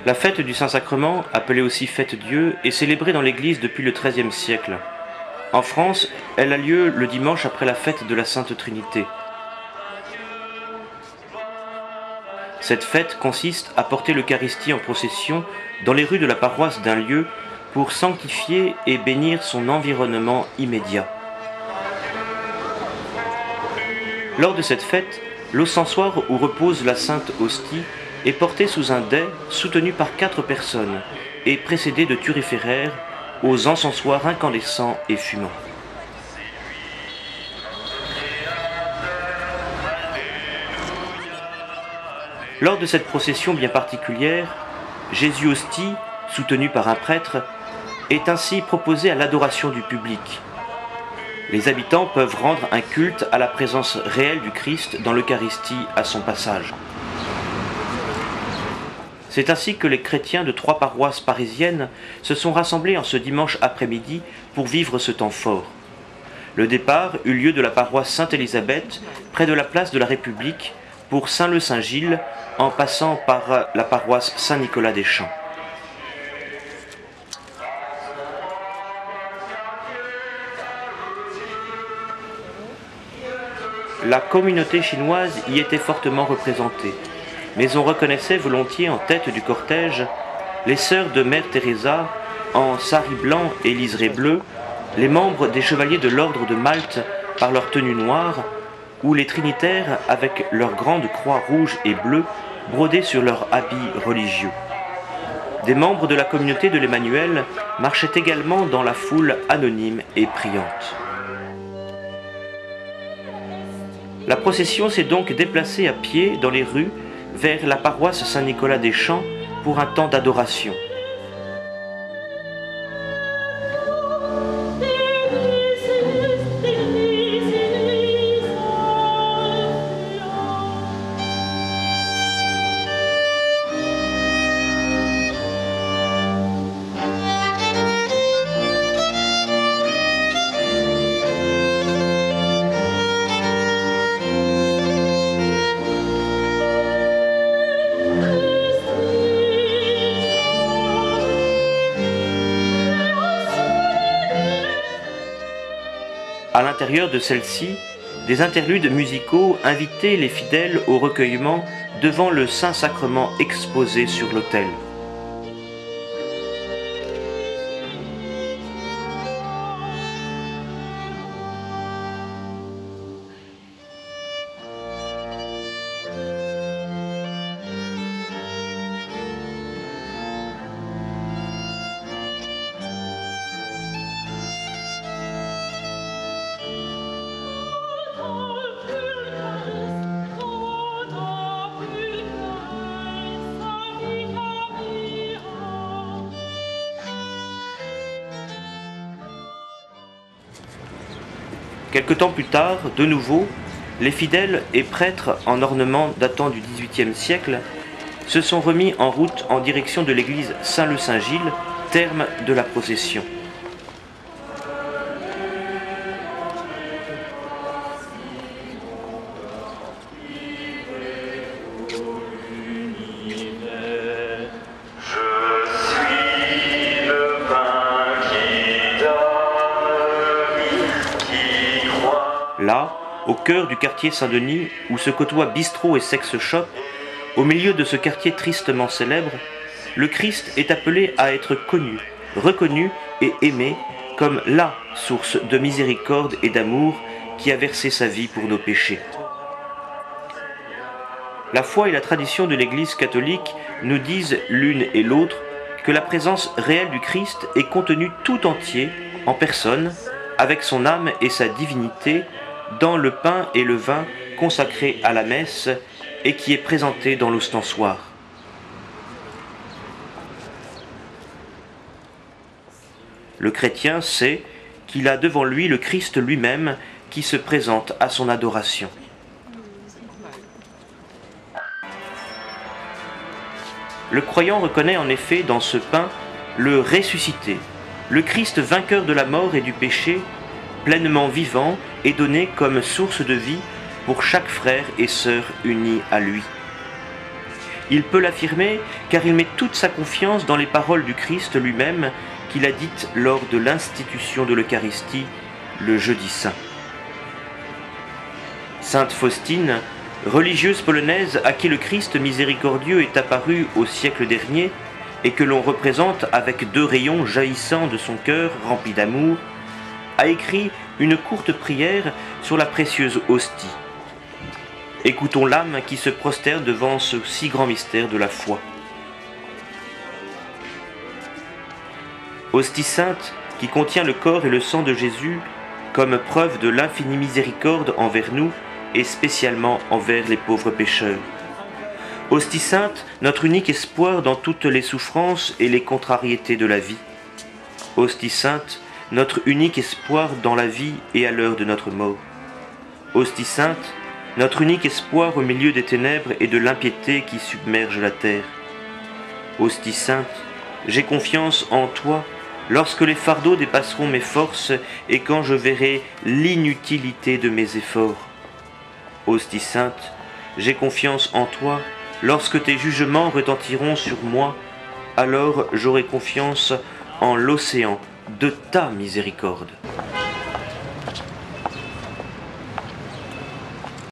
La fête du Saint-Sacrement, appelée aussi Fête-Dieu, est célébrée dans l'Église depuis le XIIIe siècle. En France, elle a lieu le dimanche après la fête de la Sainte Trinité. Cette fête consiste à porter l'Eucharistie en procession dans les rues de la paroisse d'un lieu pour sanctifier et bénir son environnement immédiat. Lors de cette fête, l'ostensoir où repose la Sainte Hostie est porté sous un dais soutenu par 4 personnes et précédé de thuriféraires aux encensoirs incandescents et fumants. Lors de cette procession bien particulière, Jésus Hostie, soutenu par un prêtre, est ainsi proposé à l'adoration du public. Les habitants peuvent rendre un culte à la présence réelle du Christ dans l'Eucharistie à son passage. C'est ainsi que les chrétiens de 3 paroisses parisiennes se sont rassemblés en ce dimanche après-midi pour vivre ce temps fort. Le départ eut lieu de la paroisse Sainte-Élisabeth, près de la place de la République, pour Saint-Leu-Saint-Gilles, en passant par la paroisse Saint-Nicolas-des-Champs. La communauté chinoise y était fortement représentée, mais on reconnaissait volontiers en tête du cortège les sœurs de Mère Teresa en sari blanc et liseré bleu, les membres des chevaliers de l'ordre de Malte par leur tenue noire, ou les trinitaires avec leurs grandes croix rouges et bleues brodées sur leurs habits religieux. Des membres de la communauté de l'Emmanuel marchaient également dans la foule anonyme et priante. La procession s'est donc déplacée à pied dans les rues vers la paroisse Saint-Nicolas-des-Champs pour un temps d'adoration. À l'intérieur de celle-ci, des interludes musicaux invitaient les fidèles au recueillement devant le Saint-Sacrement exposé sur l'autel. Quelque temps plus tard, de nouveau, les fidèles et prêtres en ornements datant du XVIIIe siècle se sont remis en route en direction de l'église Saint-Leu-Saint-Gilles, terme de la procession. Là, au cœur du quartier Saint-Denis, où se côtoient bistrot et sex shop, au milieu de ce quartier tristement célèbre, le Christ est appelé à être connu, reconnu et aimé comme la source de miséricorde et d'amour qui a versé sa vie pour nos péchés. La foi et la tradition de l'Église catholique nous disent l'une et l'autre que la présence réelle du Christ est contenue tout entier, en personne, avec son âme et sa divinité, dans le pain et le vin consacrés à la messe et qui est présenté dans l'ostensoir. Le chrétien sait qu'il a devant lui le Christ lui-même qui se présente à son adoration. Le croyant reconnaît en effet dans ce pain le ressuscité, le Christ vainqueur de la mort et du péché, pleinement vivant et donné comme source de vie pour chaque frère et sœur unis à lui. Il peut l'affirmer car il met toute sa confiance dans les paroles du Christ lui-même qu'il a dites lors de l'institution de l'Eucharistie le jeudi saint. Sainte Faustine, religieuse polonaise à qui le Christ miséricordieux est apparu au siècle dernier et que l'on représente avec deux rayons jaillissants de son cœur rempli d'amour, a écrit une courte prière sur la précieuse hostie. Écoutons l'âme qui se prosterne devant ce si grand mystère de la foi. Hostie sainte qui contient le corps et le sang de Jésus comme preuve de l'infinie miséricorde envers nous et spécialement envers les pauvres pécheurs. Hostie sainte, notre unique espoir dans toutes les souffrances et les contrariétés de la vie. Hostie sainte, notre unique espoir dans la vie et à l'heure de notre mort. Hostie sainte, notre unique espoir au milieu des ténèbres et de l'impiété qui submergent la terre. Hostie sainte, j'ai confiance en toi lorsque les fardeaux dépasseront mes forces et quand je verrai l'inutilité de mes efforts. Hostie sainte, j'ai confiance en toi lorsque tes jugements retentiront sur moi, alors j'aurai confiance en l'océan de ta miséricorde.